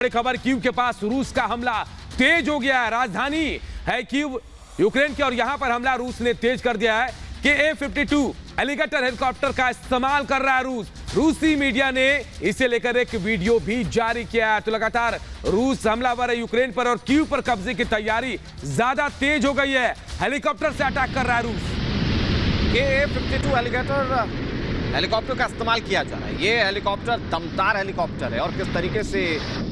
बड़ी खबर, कीव के पास रूस का हमला तेज हो गया है। राजधानी है कीव यूक्रेन की और यहां पर हमला रूस ने तेज कर दिया है कि A-52 एलिगेटर हेलीकॉप्टर का इस्तेमाल कर रहा है रूस। रूसी मीडिया ने इसे लेकर एक वीडियो भी जारी किया है। तो लगातार रूस हमलावर है यूक्रेन पर और कीव पर कब्जे की तैयारी ज्यादा तेज हो गई है। हेलीकॉप्टर से अटैक कर रहा है रूस। A-52 एलिगेटर हेलीकॉप्टर का इस्तेमाल किया जा रहा है। ये हेलीकॉप्टर दमदार हेलीकॉप्टर है और किस तरीके से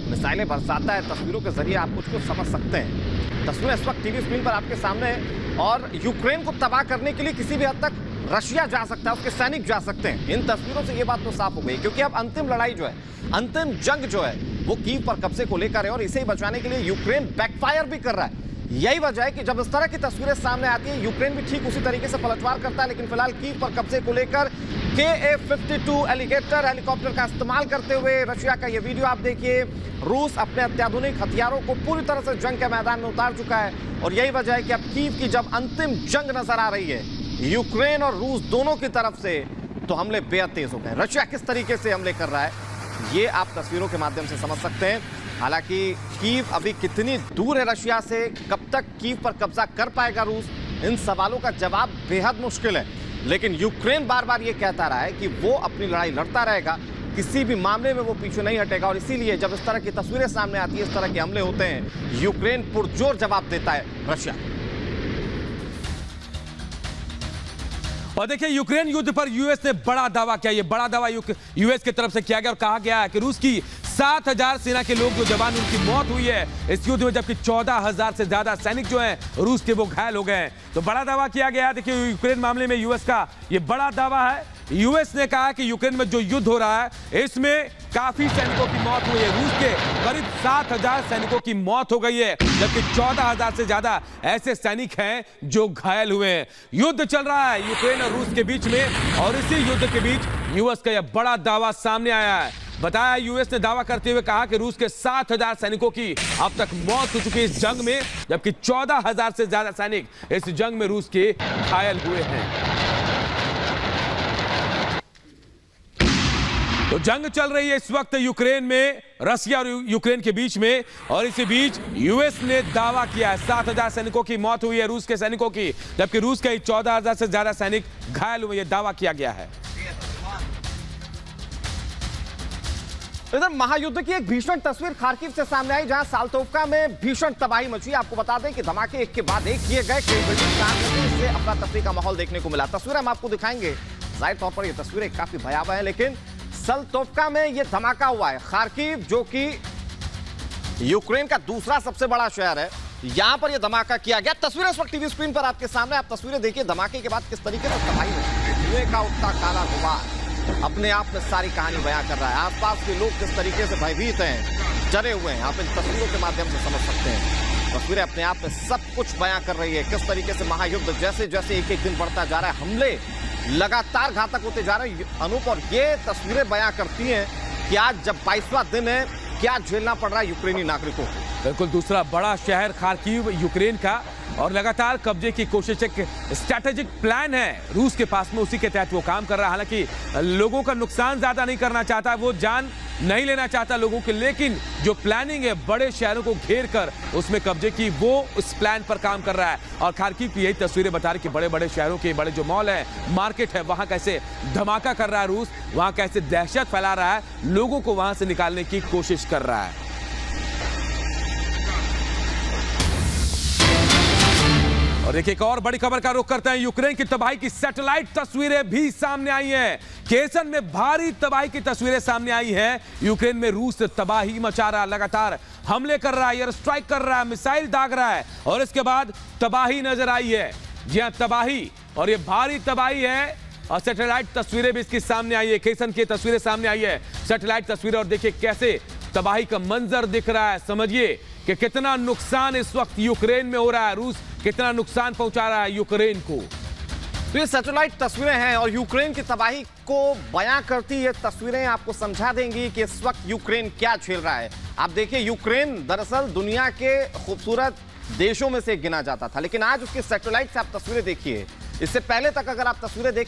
मिसाइलें बरसाता है, तस्वीरों के जरिए आप कुछ समझ सकते हैं। तस्वीरें इस वक्त टीवी स्क्रीन पर आपके सामने है और यूक्रेन को तबाह करने के लिए किसी भी हद तक रशिया जा सकता है, उसके सैनिक जा सकते हैं। इन तस्वीरों से ये बात तो साफ हो गई क्योंकि अब अंतिम लड़ाई जो है, अंतिम जंग जो है वो कीव पर कब्जे को लेकर है और इसे ही बचाने के लिए यूक्रेन बैकफायर भी कर रहा है। यही वजह है कि जब इस तरह की तस्वीरें सामने आती है, यूक्रेन भी ठीक उसी तरीके से पलटवार करता है। लेकिन फिलहाल कीव पर कब्जे को लेकर A-52 एलिगेटर हेलीकॉप्टर का इस्तेमाल करते हुए रशिया का यह वीडियो आप देखिए। रूस अपने अत्याधुनिक हथियारों को पूरी तरह से जंग के मैदान में उतार चुका है और यही वजह है कि अब कीव की जब अंतिम जंग नजर आ रही है यूक्रेन और रूस दोनों की तरफ से, तो हमले बेहद तेज हो गए। रशिया किस तरीके से हमले कर रहा है ये आप तस्वीरों के माध्यम से समझ सकते हैं। हालांकि कीव अभी कितनी दूर है रशिया से, कब तक कीव पर कब्जा कर पाएगा रूस, इन सवालों का जवाब बेहद मुश्किल है। लेकिन यूक्रेन बार बार ये कहता रहा है कि वो अपनी लड़ाई लड़ता रहेगा, किसी भी मामले में वो पीछे नहीं हटेगा। और इसीलिए जब इस तरह की तस्वीरें सामने आती है, इस तरह के हमले होते हैं, यूक्रेन पुरजोर जवाब देता है रशिया। और देखिए यूक्रेन युद्ध पर यूएस ने बड़ा दावा किया। ये बड़ा दावा यूएस की तरफ से किया गया और कहा गया है कि रूस की 7,000 सेना के लोग जो जवान उनकी मौत हुई है इस युद्ध में, जबकि 14,000 से ज्यादा सैनिक जो हैं रूस के वो घायल हो गए हैं। तो बड़ा दावा किया गया। देखिए यूक्रेन मामले में यूएस का ये बड़ा दावा है। यूएस ने कहा कि यूक्रेन में जो युद्ध हो रहा है इसमें काफी सैनिकों की मौत हुई है। रूस के करीब 7,000 सैनिकों की मौत हो गई है, जबकि 14,000 से ज्यादा ऐसे सैनिक हैं जो घायल हुए हैं। युद्ध चल रहा है यूक्रेन और रूस के बीच में और इसी युद्ध के बीच यूएस का यह बड़ा दावा सामने आया है। बताया यूएस ने दावा करते हुए कहा कि रूस के 7,000 सैनिकों की अब तक मौत हो चुकी है इस जंग में, जबकि 14,000 से ज्यादा सैनिक इस जंग में रूस के घायल हुए हैं। तो जंग चल रही है इस वक्त यूक्रेन में, रशिया और यूक्रेन के बीच में, और इसी बीच यूएस ने दावा किया है 7,000 सैनिकों की मौत हुई है रूस के सैनिकों की, जबकि रूस के 14,000 से ज्यादा सैनिक घायल हुए, यह दावा किया गया है। इधर महायुद्ध की एक भीषण तस्वीर खार्किव से सामने आई, जहां साल्तोवका में भीषण तबाही मची। आपको बता दें कि धमाके एक के बाद एक किए गए, कई बिल्डिंग आग लगी, इससे अफरा तफरी का माहौल देखने को मिला। तस्वीरें हम आपको दिखाएंगे। जाहिर तौर पर ये तस्वीरें काफी भयावह है, लेकिन साल्तोवका में ये धमाका हुआ है। खार्किव जो कि यूक्रेन का दूसरा सबसे बड़ा शहर है, यहां पर यह धमाका किया गया। तस्वीरें इस वक्त टीवी स्क्रीन पर आपके सामने, आप तस्वीरें देखिए धमाके के बाद किस तरीके से तबाही मची। धुएं का उठता काला गुबार अपने आप में सारी कहानी बयां कर रहा है। आसपास के लोग किस तरीके से भयभीत हैं, डरे हुए हैं, आप इन तस्वीरों के माध्यम से समझ सकते हैं। तस्वीरें अपने आप में सब कुछ बयां कर रही है, किस तरीके से महायुद्ध जैसे जैसे एक एक दिन बढ़ता जा रहा है, हमले लगातार घातक होते जा रहे हैं अनूप। और ये तस्वीरें बयां करती हैं कि आज जब 22वां दिन है, क्या झेलना पड़ रहा है यूक्रेनी नागरिकों को। बिल्कुल, दूसरा बड़ा शहर खार्किव यूक्रेन का, और लगातार कब्जे की कोशिश, एक स्ट्रैटेजिक प्लान है रूस के पास में, उसी के तहत वो काम कर रहा है। हालांकि लोगों का नुकसान ज्यादा नहीं करना चाहता, वो जान नहीं लेना चाहता लोगों की, लेकिन जो प्लानिंग है बड़े शहरों को घेर कर उसमें कब्जे की, वो उस प्लान पर काम कर रहा है। और खार्किव की यही तस्वीरें बता रही कि बड़े बड़े शहरों के बड़े जो मॉल है, मार्केट है, वहां कैसे धमाका कर रहा है रूस, वहां कैसे दहशत फैला रहा है, लोगों को वहां से निकालने की कोशिश कर रहा है। और एक और बड़ी खबर का रुख करते हैं। यूक्रेन की तबाही की सैटेलाइट तस्वीरें भी सामने आई हैं। केसन में भारी तबाही की तस्वीरें सामने आई हैं। यूक्रेन में रूस तबाही मचा रहा है, लगातार हमले कर रहा है, एयर स्ट्राइक कर रहा है, मिसाइल दाग रहा है, और इसके बाद तबाही नजर आई है। जी हां, तबाही, और ये भारी तबाही है। और सैटेलाइट तस्वीरें भी इसकी सामने आई है, केसन की तस्वीरें सामने आई है, सैटेलाइट तस्वीरें, और देखिए कैसे तबाही का मंजर दिख रहा है। समझिए कि कितना नुकसान इस वक्त यूक्रेन में हो रहा है, रूस कितना नुकसान पहुंचा रहा है यूक्रेन को। तो ये सैटेलाइट तस्वीरें हैं और यूक्रेन की तबाही को बयां करती ये तस्वीरें आपको समझा देंगी कि इस वक्त यूक्रेन क्या झेल रहा है। आप देखिए, यूक्रेन दरअसल दुनिया के खूबसूरत देशों में से गिना जाता था, लेकिन आज उसकी सैटेलाइट से आप तस्वीरें देखिए। इससे पहले तक अगर आप तस्वीरें देख